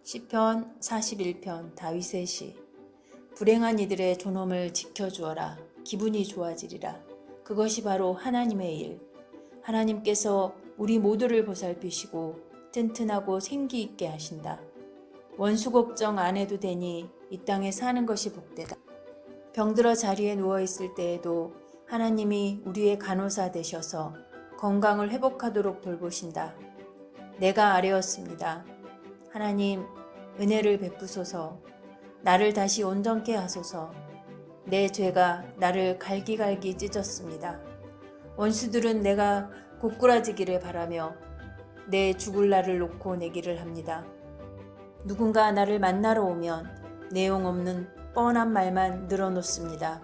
시편 41편 다윗의 시. 불행한 이들의 존엄을 지켜주어라. 기분이 좋아지리라. 그것이 바로 하나님의 일. 하나님께서 우리 모두를 보살피시고 튼튼하고 생기 있게 하신다. 원수 걱정 안 해도 되니 이 땅에 사는 것이 복되다. 병들어 자리에 누워있을 때에도 하나님이 우리의 간호사 되셔서 건강을 회복하도록 돌보신다. 내가 아뢰었습니다. 하나님, 은혜를 베푸소서. 나를 다시 온전케 하소서. 내 죄가 나를 갈기갈기 찢었습니다. 원수들은 내가 고꾸라지기를 바라며 내 죽을 날을 놓고 내기를 합니다. 누군가 나를 만나러 오면 내용 없는 뻔한 말만 늘어놓습니다.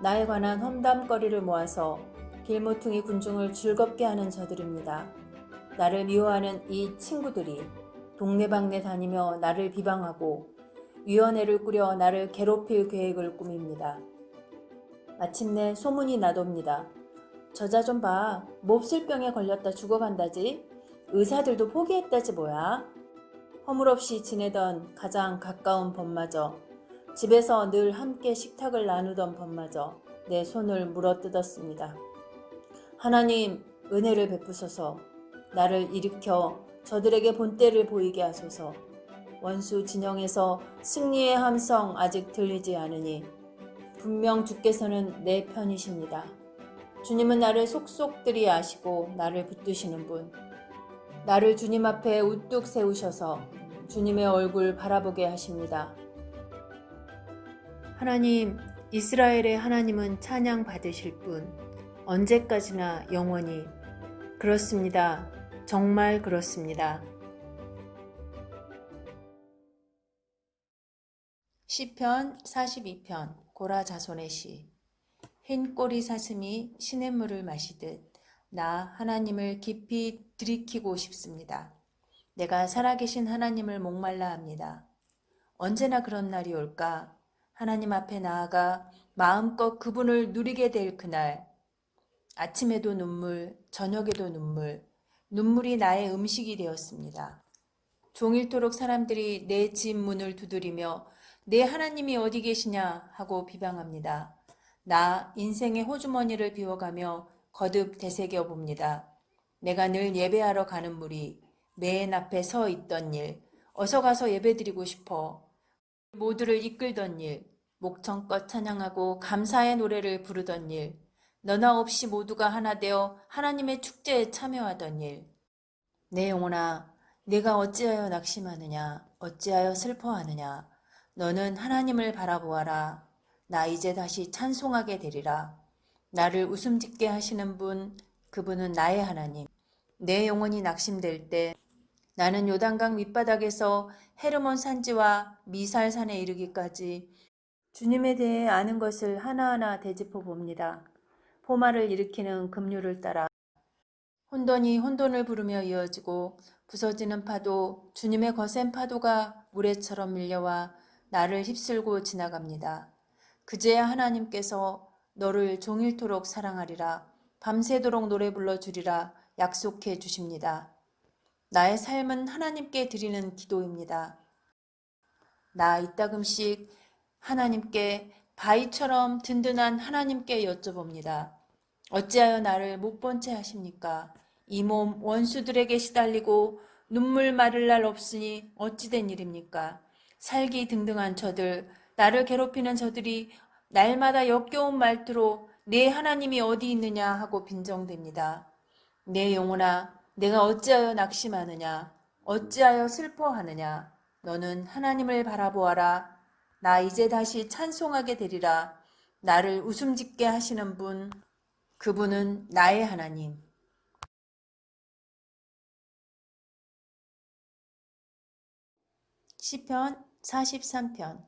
나에 관한 험담거리를 모아서 길모퉁이 군중을 즐겁게 하는 저들입니다. 나를 미워하는 이 친구들이 동네방네 다니며 나를 비방하고 위원회를 꾸려 나를 괴롭힐 계획을 꾸밉니다. 마침내 소문이 나돕니다. 저자 좀 봐. 몹쓸 병에 걸렸다 죽어간다지. 의사들도 포기했다지 뭐야. 허물없이 지내던 가장 가까운 범마저, 집에서 늘 함께 식탁을 나누던 범마저 내 손을 물어뜯었습니다. 하나님, 은혜를 베푸소서. 나를 일으켜 저들에게 본때를 보이게 하소서. 원수 진영에서 승리의 함성 아직 들리지 않으니 분명 주께서는 내 편이십니다. 주님은 나를 속속들이 아시고 나를 붙드시는 분. 나를 주님 앞에 우뚝 세우셔서 주님의 얼굴 바라보게 하십니다. 하나님, 이스라엘의 하나님은 찬양 받으실 분. 언제까지나 영원히. 그렇습니다. 정말 그렇습니다. 시편 42편 고라 자손의 시. 흰 꼬리 사슴이 시냇물을 마시듯 나 하나님을 깊이 들이키고 싶습니다. 내가 살아계신 하나님을 목말라 합니다. 언제나 그런 날이 올까? 하나님 앞에 나아가 마음껏 그분을 누리게 될 그날. 아침에도 눈물, 저녁에도 눈물, 눈물이 나의 음식이 되었습니다. 종일토록 사람들이 내 집 문을 두드리며 내 하나님이 어디 계시냐 하고 비방합니다. 나 인생의 호주머니를 비워가며 거듭 되새겨 봅니다. 내가 늘 예배하러 가는 무리, 맨 앞에 서 있던 일, 어서 가서 예배드리고 싶어. 모두를 이끌던 일, 목청껏 찬양하고 감사의 노래를 부르던 일, 너나 없이 모두가 하나 되어 하나님의 축제에 참여하던 일. 내 영혼아, 네가 어찌하여 낙심하느냐, 어찌하여 슬퍼하느냐. 너는 하나님을 바라보아라. 나 이제 다시 찬송하게 되리라. 나를 웃음짓게 하시는 분, 그분은 나의 하나님. 내 영혼이 낙심될 때 나는 요단강 밑바닥에서 헤르몬 산지와 미살산에 이르기까지 주님에 대해 아는 것을 하나하나 되짚어 봅니다. 포마를 일으키는 급류를 따라 혼돈이 혼돈을 부르며 이어지고 부서지는 파도, 주님의 거센 파도가 모래처럼 밀려와 나를 휩쓸고 지나갑니다. 그제야 하나님께서 너를 종일토록 사랑하리라, 밤새도록 노래 불러주리라 약속해 주십니다. 나의 삶은 하나님께 드리는 기도입니다. 나 이따금씩 하나님께 바위처럼 든든한 하나님께 여쭤봅니다. 어찌하여 나를 못 본 채 하십니까? 이 몸 원수들에게 시달리고 눈물 마를 날 없으니 어찌된 일입니까? 살기 등등한 저들, 나를 괴롭히는 저들이 날마다 역겨운 말투로 내 하나님이 어디 있느냐 하고 빈정댑니다. 내 영혼아, 내가 어찌하여 낙심하느냐? 어찌하여 슬퍼하느냐? 너는 하나님을 바라보아라. 나 이제 다시 찬송하게 되리라. 나를 웃음짓게 하시는 분, 그분은 나의 하나님. 시편 43편.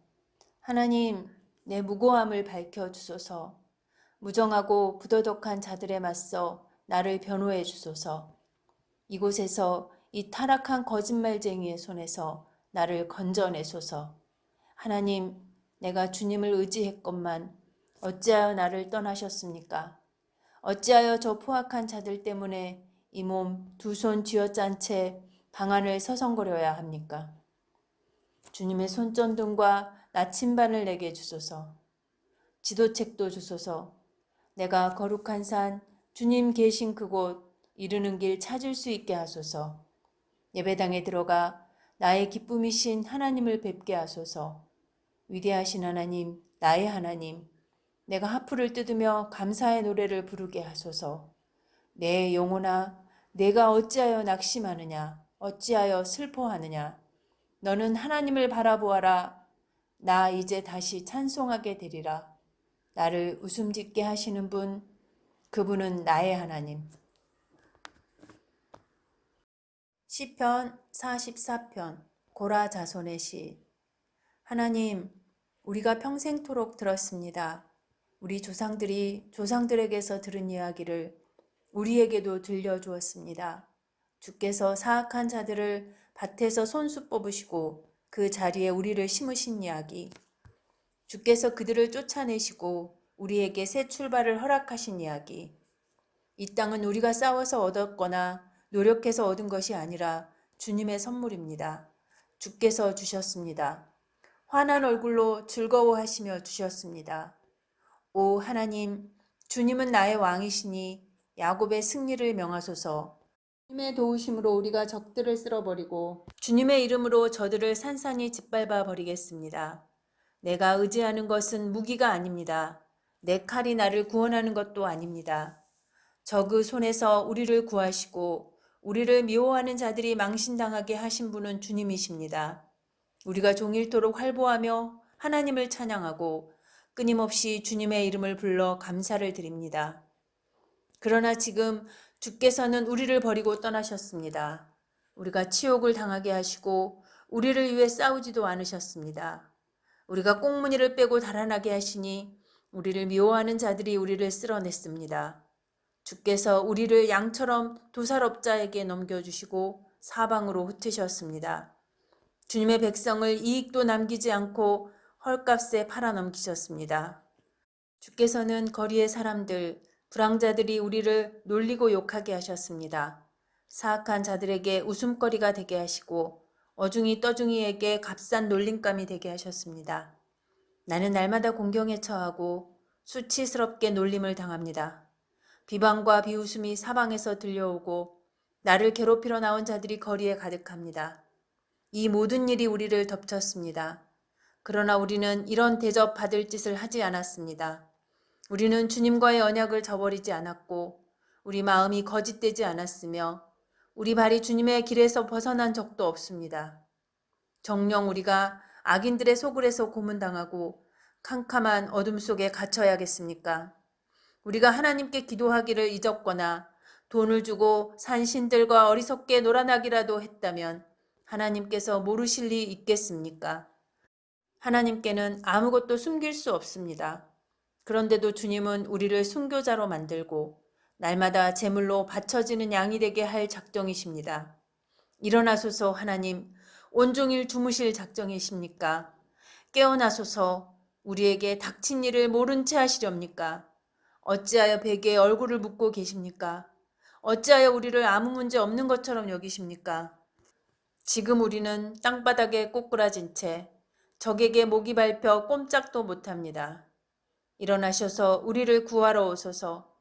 하나님, 내 무고함을 밝혀주소서. 무정하고 부도덕한 자들에 맞서 나를 변호해 주소서. 이곳에서 이 타락한 거짓말쟁이의 손에서 나를 건져내소서. 하나님, 내가 주님을 의지했건만 어찌하여 나를 떠나셨습니까? 어찌하여 저 포악한 자들 때문에 이 몸 두 손 쥐어짠 채 방안을 서성거려야 합니까? 주님의 손전등과 나침반을 내게 주소서. 지도책도 주소서. 내가 거룩한 산 주님 계신 그곳 이르는 길 찾을 수 있게 하소서. 예배당에 들어가 나의 기쁨이신 하나님을 뵙게 하소서. 위대하신 하나님, 나의 하나님, 내가 하프를 뜯으며 감사의 노래를 부르게 하소서. 내 영혼아, 내가 어찌하여 낙심하느냐, 어찌하여 슬퍼하느냐. 너는 하나님을 바라보아라. 나 이제 다시 찬송하게 되리라. 나를 웃음짓게 하시는 분, 그분은 나의 하나님. 시편 44편 고라 자손의 시. 하나님, 우리가 평생토록 들었습니다. 우리 조상들이 조상들에게서 들은 이야기를 우리에게도 들려주었습니다. 주께서 사악한 자들을 밭에서 손수 뽑으시고 그 자리에 우리를 심으신 이야기. 주께서 그들을 쫓아내시고 우리에게 새 출발을 허락하신 이야기. 이 땅은 우리가 싸워서 얻었거나 노력해서 얻은 것이 아니라 주님의 선물입니다. 주께서 주셨습니다. 환한 얼굴로 즐거워하시며 주셨습니다. 오 하나님, 주님은 나의 왕이시니 야곱의 승리를 명하소서. 주님의 도우심으로 우리가 적들을 쓸어버리고 주님의 이름으로 저들을 산산이 짓밟아 버리겠습니다. 내가 의지하는 것은 무기가 아닙니다. 내 칼이 나를 구원하는 것도 아닙니다. 적의 손에서 우리를 구하시고 우리를 미워하는 자들이 망신당하게 하신 분은 주님이십니다. 우리가 종일토록 활보하며 하나님을 찬양하고 끊임없이 주님의 이름을 불러 감사를 드립니다. 그러나 지금 주께서는 우리를 버리고 떠나셨습니다. 우리가 치욕을 당하게 하시고 우리를 위해 싸우지도 않으셨습니다. 우리가 꽁무니를 빼고 달아나게 하시니 우리를 미워하는 자들이 우리를 쓸어냈습니다. 주께서 우리를 양처럼 도살업자에게 넘겨주시고 사방으로 흩으셨습니다. 주님의 백성을 이익도 남기지 않고 헐값에 팔아넘기셨습니다. 주께서는 거리의 사람들, 불황자들이 우리를 놀리고 욕하게 하셨습니다. 사악한 자들에게 웃음거리가 되게 하시고 어중이 떠중이에게 값싼 놀림감이 되게 하셨습니다. 나는 날마다 공경에 처하고 수치스럽게 놀림을 당합니다. 비방과 비웃음이 사방에서 들려오고 나를 괴롭히러 나온 자들이 거리에 가득합니다. 이 모든 일이 우리를 덮쳤습니다. 그러나 우리는 이런 대접 받을 짓을 하지 않았습니다. 우리는 주님과의 언약을 저버리지 않았고 우리 마음이 거짓되지 않았으며 우리 발이 주님의 길에서 벗어난 적도 없습니다. 정녕 우리가 악인들의 소굴에서 고문당하고 캄캄한 어둠 속에 갇혀야겠습니까? 우리가 하나님께 기도하기를 잊었거나 돈을 주고 산신들과 어리석게 놀아나기라도 했다면 하나님께서 모르실 리 있겠습니까? 하나님께는 아무것도 숨길 수 없습니다. 그런데도 주님은 우리를 순교자로 만들고 날마다 제물로 바쳐지는 양이 되게 할 작정이십니다. 일어나소서 하나님, 온종일 주무실 작정이십니까? 깨어나소서 우리에게 닥친 일을 모른 채 하시렵니까? 어찌하여 베개에 얼굴을 묻고 계십니까? 어찌하여 우리를 아무 문제 없는 것처럼 여기십니까? 지금 우리는 땅바닥에 꼬꾸라진 채 적에게 목이 밟혀 꼼짝도 못합니다. 일어나셔서 우리를 구하러 오소서.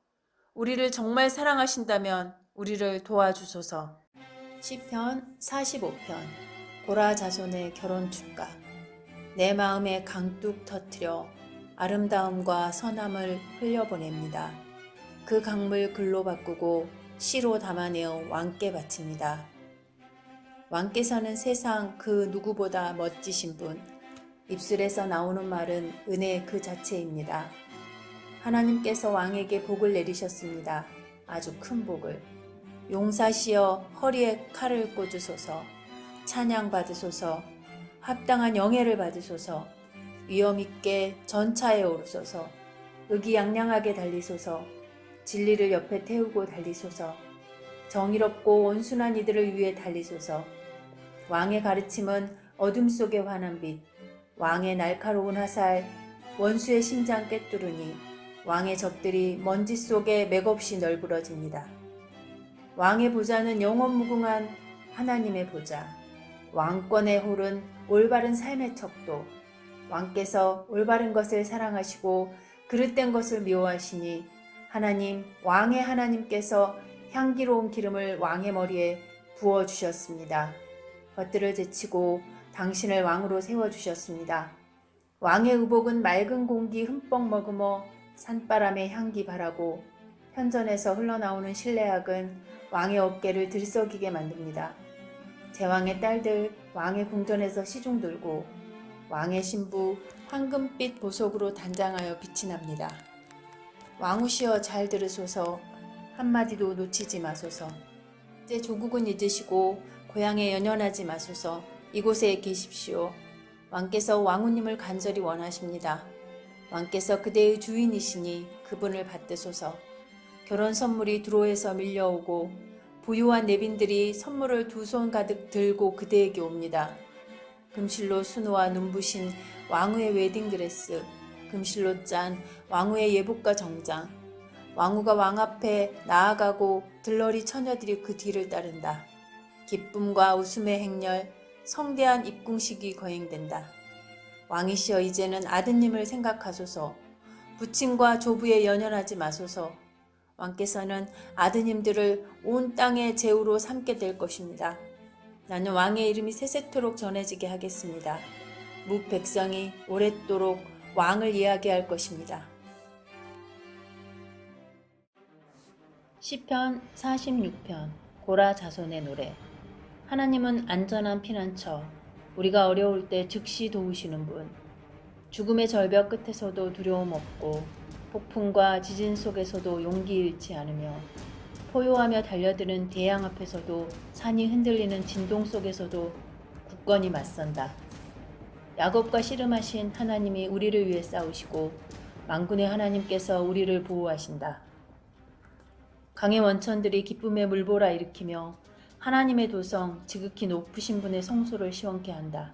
우리를 정말 사랑하신다면 우리를 도와주소서. 시편 45편 고라 자손의 결혼 축가. 내 마음에 강둑 터뜨려 아름다움과 선함을 흘려보냅니다. 그 강물 글로 바꾸고 시로 담아내어 왕께 바칩니다. 왕께서는 세상 그 누구보다 멋지신 분, 입술에서 나오는 말은 은혜 그 자체입니다. 하나님께서 왕에게 복을 내리셨습니다. 아주 큰 복을. 용사시여 허리에 칼을 꽂으소서. 찬양 받으소서. 합당한 영예를 받으소서. 위엄있게 전차에 오르소서. 의기양양하게 달리소서. 진리를 옆에 태우고 달리소서. 정의롭고 온순한 이들을 위해 달리소서. 왕의 가르침은 어둠 속의 환한 빛, 왕의 날카로운 화살, 원수의 심장 꿰뚫으니 왕의 적들이 먼지 속에 맥없이 널브러집니다. 왕의 보좌는 영원무궁한 하나님의 보좌, 왕권의 홀은 올바른 삶의 척도, 왕께서 올바른 것을 사랑하시고 그릇된 것을 미워하시니 하나님, 왕의 하나님께서 향기로운 기름을 왕의 머리에 부어주셨습니다. 벗들을 제치고 당신을 왕으로 세워주셨습니다. 왕의 의복은 맑은 공기 흠뻑 머금어 산바람의 향기 바라고 현전에서 흘러나오는 신뢰악은 왕의 어깨를 들썩이게 만듭니다. 제왕의 딸들 왕의 궁전에서 시중 들고 왕의 신부 황금빛 보석으로 단장하여 빛이 납니다. 왕후시여 잘 들으소서. 한마디도 놓치지 마소서. 이제 조국은 잊으시고 고향에 연연하지 마소서. 이곳에 계십시오. 왕께서 왕후님을 간절히 원하십니다. 왕께서 그대의 주인이시니 그분을 받드소서. 결혼 선물이 두로에서 밀려오고 부유한 내빈들이 선물을 두 손 가득 들고 그대에게 옵니다. 금실로 순우와 눈부신 왕후의 웨딩드레스, 금실로 짠 왕후의 예복과 정장, 왕후가 왕 앞에 나아가고 들러리 처녀들이 그 뒤를 따른다. 기쁨과 웃음의 행렬, 성대한 입궁식이 거행된다. 왕이시여 이제는 아드님을 생각하소서. 부친과 조부에 연연하지 마소서. 왕께서는 아드님들을 온 땅의 제후로 삼게 될 것입니다. 나는 왕의 이름이 세세토록 전해지게 하겠습니다. 무 백성이 오랫도록 왕을 이야기할 것입니다. 시편 46편 고라 자손의 노래. 하나님은 안전한 피난처, 우리가 어려울 때 즉시 도우시는 분. 죽음의 절벽 끝에서도 두려움 없고 폭풍과 지진 속에서도 용기 잃지 않으며 포효하며 달려드는 대양 앞에서도 산이 흔들리는 진동 속에서도 굳건히 맞선다. 야곱과 씨름하신 하나님이 우리를 위해 싸우시고 만군의 하나님께서 우리를 보호하신다. 강의 원천들이 기쁨의 물보라 일으키며 하나님의 도성 지극히 높으신 분의 성소를 시원케 한다.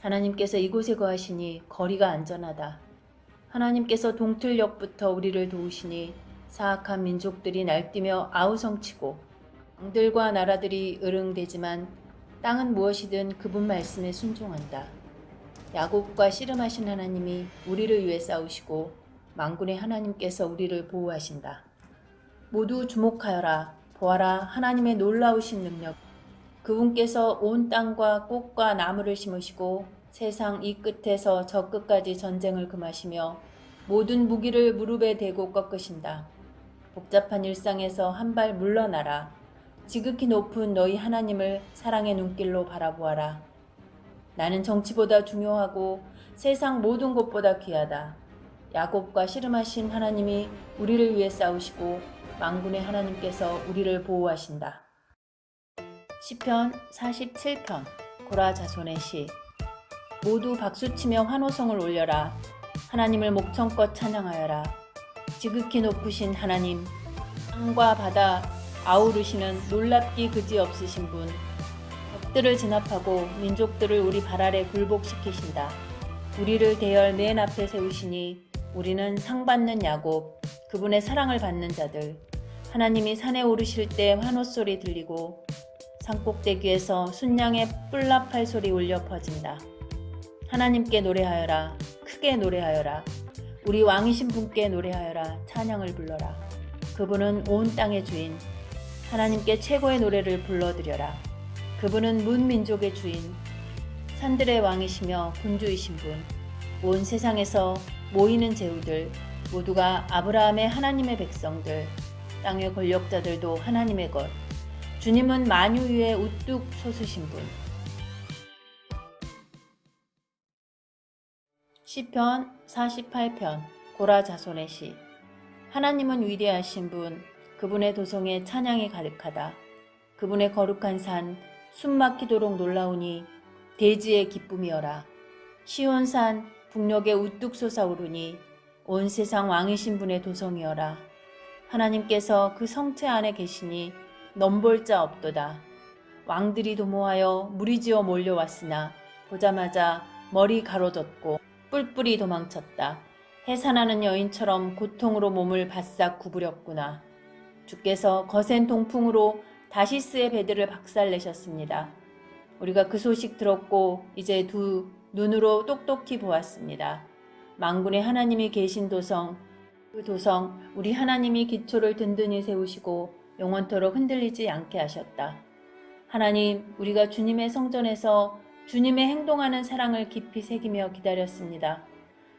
하나님께서 이곳에 거하시니 거리가 안전하다. 하나님께서 동틀역부터 우리를 도우시니 사악한 민족들이 날뛰며 아우성치고 왕들과 나라들이 으릉대지만 땅은 무엇이든 그분 말씀에 순종한다. 야곱과 씨름하신 하나님이 우리를 위해 싸우시고 만군의 하나님께서 우리를 보호하신다. 모두 주목하여라. 보아라 하나님의 놀라우신 능력. 그분께서 온 땅과 꽃과 나무를 심으시고 세상 이 끝에서 저 끝까지 전쟁을 금하시며 모든 무기를 무릎에 대고 꺾으신다. 복잡한 일상에서 한 발 물러나라. 지극히 높은 너희 하나님을 사랑의 눈길로 바라보아라. 나는 정치보다 중요하고 세상 모든 것보다 귀하다. 야곱과 씨름하신 하나님이 우리를 위해 싸우시고 만군의 하나님께서 우리를 보호하신다. 시편 47편 고라 자손의 시. 모두 박수치며 환호성을 올려라. 하나님을 목청껏 찬양하여라. 지극히 높으신 하나님, 땅과 바다 아우르시는 놀랍기 그지없으신 분, 적들을 진압하고 민족들을 우리 발 아래 굴복시키신다. 우리를 대열 맨 앞에 세우시니 우리는 상받는 야곱, 그분의 사랑을 받는 자들. 하나님이 산에 오르실 때 환호소리 들리고 산꼭대기에서 순양의 뿔나팔 소리 울려 퍼진다. 하나님께 노래하여라. 크게 노래하여라. 우리 왕이신 분께 노래하여라. 찬양을 불러라. 그분은 온 땅의 주인. 하나님께 최고의 노래를 불러드려라. 그분은 문 민족의 주인. 산들의 왕이시며 군주이신 분. 온 세상에서 모이는 제후들 모두가 아브라함의 하나님의 백성들. 땅의 권력자들도 하나님의 것. 주님은 만유 위에 우뚝 솟으신 분. 시편 48편 고라 자손의 시. 하나님은 위대하신 분, 그분의 도성에 찬양이 가득하다. 그분의 거룩한 산, 숨막히도록 놀라우니 대지의 기쁨이여라. 시온산 북녘에 우뚝 솟아오르니 온 세상 왕이신 분의 도성이여라. 하나님께서 그 성체 안에 계시니 넘볼 자 없도다. 왕들이 도모하여 무리지어 몰려왔으나 보자마자 머리 가로졌고 뿔뿔이 도망쳤다. 해산하는 여인처럼 고통으로 몸을 바싹 구부렸구나. 주께서 거센 동풍으로 다시스의 배들을 박살내셨습니다. 우리가 그 소식 들었고 이제 두 눈으로 똑똑히 보았습니다. 만군의 하나님이 계신 도성, 그 도성 우리 하나님이 기초를 든든히 세우시고 영원토록 흔들리지 않게 하셨다. 하나님, 우리가 주님의 성전에서 주님의 행동하는 사랑을 깊이 새기며 기다렸습니다.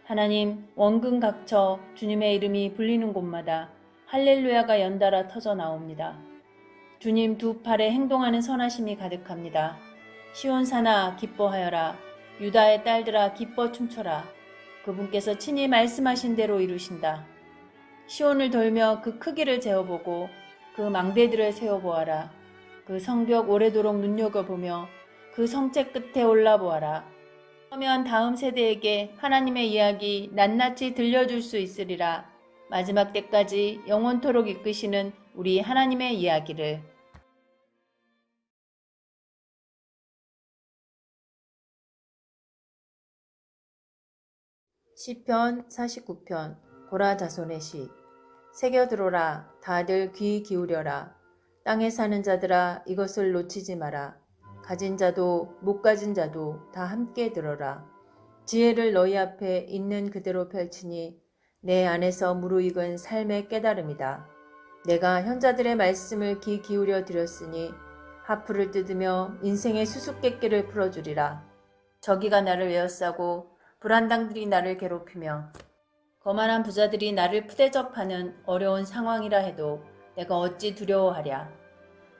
하나님, 원근 각처 주님의 이름이 불리는 곳마다 할렐루야가 연달아 터져 나옵니다. 주님 두 팔에 행동하는 선하심이 가득합니다. 시온산아 기뻐하여라. 유다의 딸들아 기뻐 춤춰라. 그분께서 친히 말씀하신 대로 이루신다. 시온을 돌며 그 크기를 재어보고 그 망대들을 세어보아라. 그 성벽 오래도록 눈여겨보며 그 성체 끝에 올라보아라. 그러면 다음 세대에게 하나님의 이야기 낱낱이 들려줄 수 있으리라. 마지막 때까지 영원토록 이끄시는 우리 하나님의 이야기를. 시편 49편 고라 자손의 시. 새겨들어라. 다들 귀 기울여라. 땅에 사는 자들아 이것을 놓치지 마라. 가진 자도 못 가진 자도 다 함께 들어라. 지혜를 너희 앞에 있는 그대로 펼치니 내 안에서 무르익은 삶의 깨달음이다. 내가 현자들의 말씀을 귀 기울여 드렸으니 하프를 뜯으며 인생의 수수께끼를 풀어주리라. 저기가 나를 에워싸고 불안당들이 나를 괴롭히며 거만한 부자들이 나를 푸대접하는 어려운 상황이라 해도 내가 어찌 두려워하랴.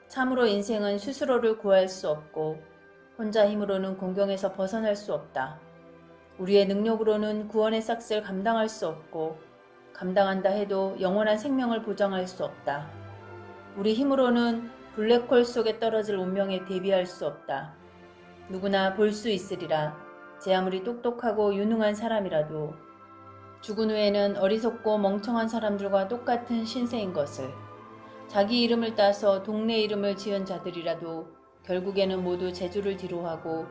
참으로 인생은 스스로를 구할 수 없고 혼자 힘으로는 공경에서 벗어날 수 없다. 우리의 능력으로는 구원의 싹을 감당할 수 없고 감당한다 해도 영원한 생명을 보장할 수 없다. 우리 힘으로는 블랙홀 속에 떨어질 운명에 대비할 수 없다. 누구나 볼 수 있으리라. 제 아무리 똑똑하고 유능한 사람이라도 죽은 후에는 어리석고 멍청한 사람들과 똑같은 신세인 것을. 자기 이름을 따서 동네 이름을 지은 자들이라도 결국에는 모두 재주를 뒤로하고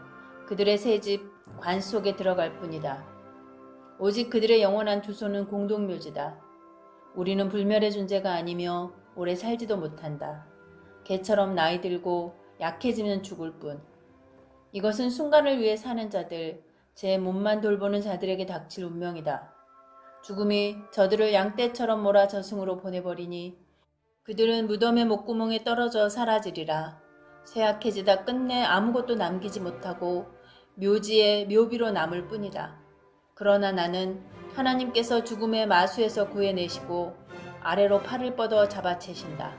그들의 새집 관 속에 들어갈 뿐이다. 오직 그들의 영원한 주소는 공동묘지다. 우리는 불멸의 존재가 아니며 오래 살지도 못한다. 개처럼 나이 들고 약해지면 죽을 뿐. 이것은 순간을 위해 사는 자들, 제 몸만 돌보는 자들에게 닥칠 운명이다. 죽음이 저들을 양떼처럼 몰아 저승으로 보내버리니 그들은 무덤의 목구멍에 떨어져 사라지리라. 쇠약해지다 끝내 아무것도 남기지 못하고 묘지에 묘비로 남을 뿐이다. 그러나 나는 하나님께서 죽음의 마수에서 구해내시고 아래로 팔을 뻗어 잡아채신다.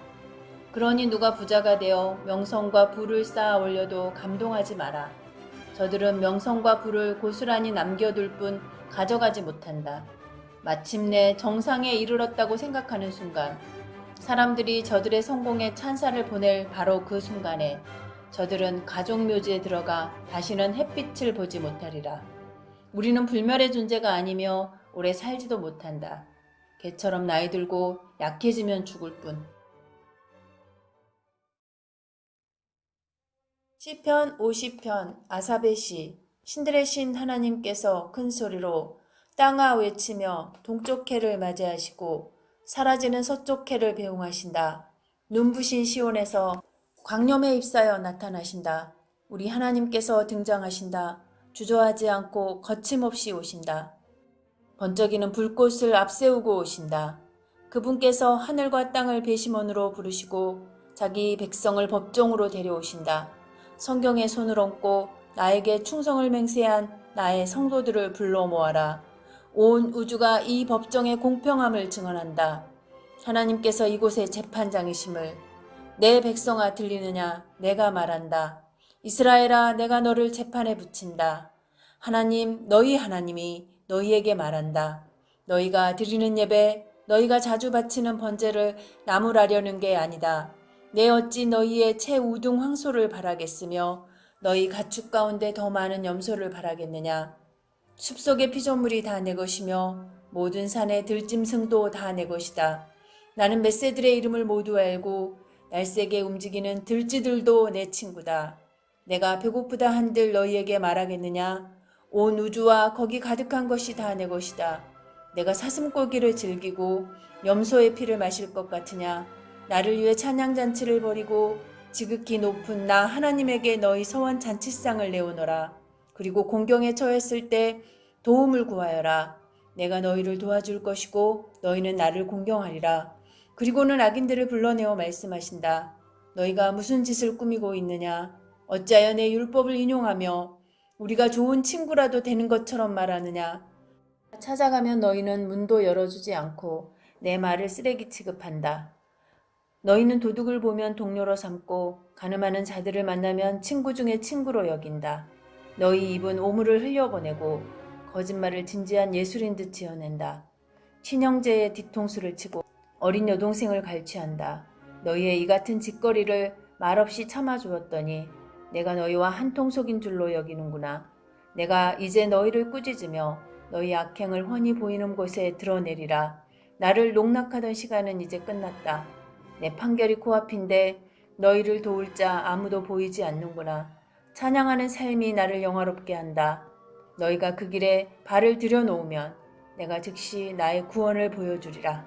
그러니 누가 부자가 되어 명성과 부를 쌓아 올려도 감동하지 마라. 저들은 명성과 부를 고스란히 남겨둘 뿐 가져가지 못한다. 마침내 정상에 이르렀다고 생각하는 순간, 사람들이 저들의 성공에 찬사를 보낼 바로 그 순간에 저들은 가족묘지에 들어가 다시는 햇빛을 보지 못하리라. 우리는 불멸의 존재가 아니며 오래 살지도 못한다. 개처럼 나이 들고 약해지면 죽을 뿐. 시편 50편 아삽의 시. 신들의 신 하나님께서 큰 소리로 땅아 외치며 동쪽 해를 맞이하시고 사라지는 서쪽 해를 배웅하신다. 눈부신 시온에서 광염에 휩싸여 나타나신다. 우리 하나님께서 등장하신다. 주저하지 않고 거침없이 오신다. 번쩍이는 불꽃을 앞세우고 오신다. 그분께서 하늘과 땅을 배심원으로 부르시고 자기 백성을 법종으로 데려오신다. 성경에 손을 얹고 나에게 충성을 맹세한 나의 성도들을 불러 모아라. 온 우주가 이 법정의 공평함을 증언한다. 하나님께서 이곳의 재판장이심을. 내 백성아 들리느냐? 내가 말한다. 이스라엘아, 내가 너를 재판에 붙인다. 하나님, 너희 하나님이 너희에게 말한다. 너희가 드리는 예배, 너희가 자주 바치는 번제를 나무라려는 게 아니다. 내 어찌 너희의 채우둥 황소를 바라겠으며 너희 가축 가운데 더 많은 염소를 바라겠느냐. 숲속의 피조물이 다 내 것이며 모든 산의 들짐승도 다 내 것이다. 나는 멧새들의 이름을 모두 알고 날쌔게 움직이는 들쥐들도 내 친구다. 내가 배고프다 한들 너희에게 말하겠느냐. 온 우주와 거기 가득한 것이 다 내 것이다. 내가 사슴고기를 즐기고 염소의 피를 마실 것 같으냐. 나를 위해 찬양잔치를 벌이고 지극히 높은 나 하나님에게 너희 서원 잔치상을 내오너라. 그리고 공경에 처했을 때 도움을 구하여라. 내가 너희를 도와줄 것이고 너희는 나를 공경하리라. 그리고는 악인들을 불러내어 말씀하신다. 너희가 무슨 짓을 꾸미고 있느냐? 어찌하여 내 율법을 인용하며 우리가 좋은 친구라도 되는 것처럼 말하느냐? 찾아가면 너희는 문도 열어주지 않고 내 말을 쓰레기 취급한다. 너희는 도둑을 보면 동료로 삼고 가늠하는 자들을 만나면 친구 중에 친구로 여긴다. 너희 입은 오물을 흘려보내고 거짓말을 진지한 예술인 듯 지어낸다. 친형제의 뒤통수를 치고 어린 여동생을 갈취한다. 너희의 이 같은 짓거리를 말없이 참아주었더니 내가 너희와 한통속인 줄로 여기는구나. 내가 이제 너희를 꾸짖으며 너희 악행을 훤히 보이는 곳에 드러내리라. 나를 농락하던 시간은 이제 끝났다. 내 판결이 코앞인데 너희를 도울 자 아무도 보이지 않는구나. 찬양하는 삶이 나를 영화롭게 한다. 너희가 그 길에 발을 들여놓으면 내가 즉시 나의 구원을 보여주리라.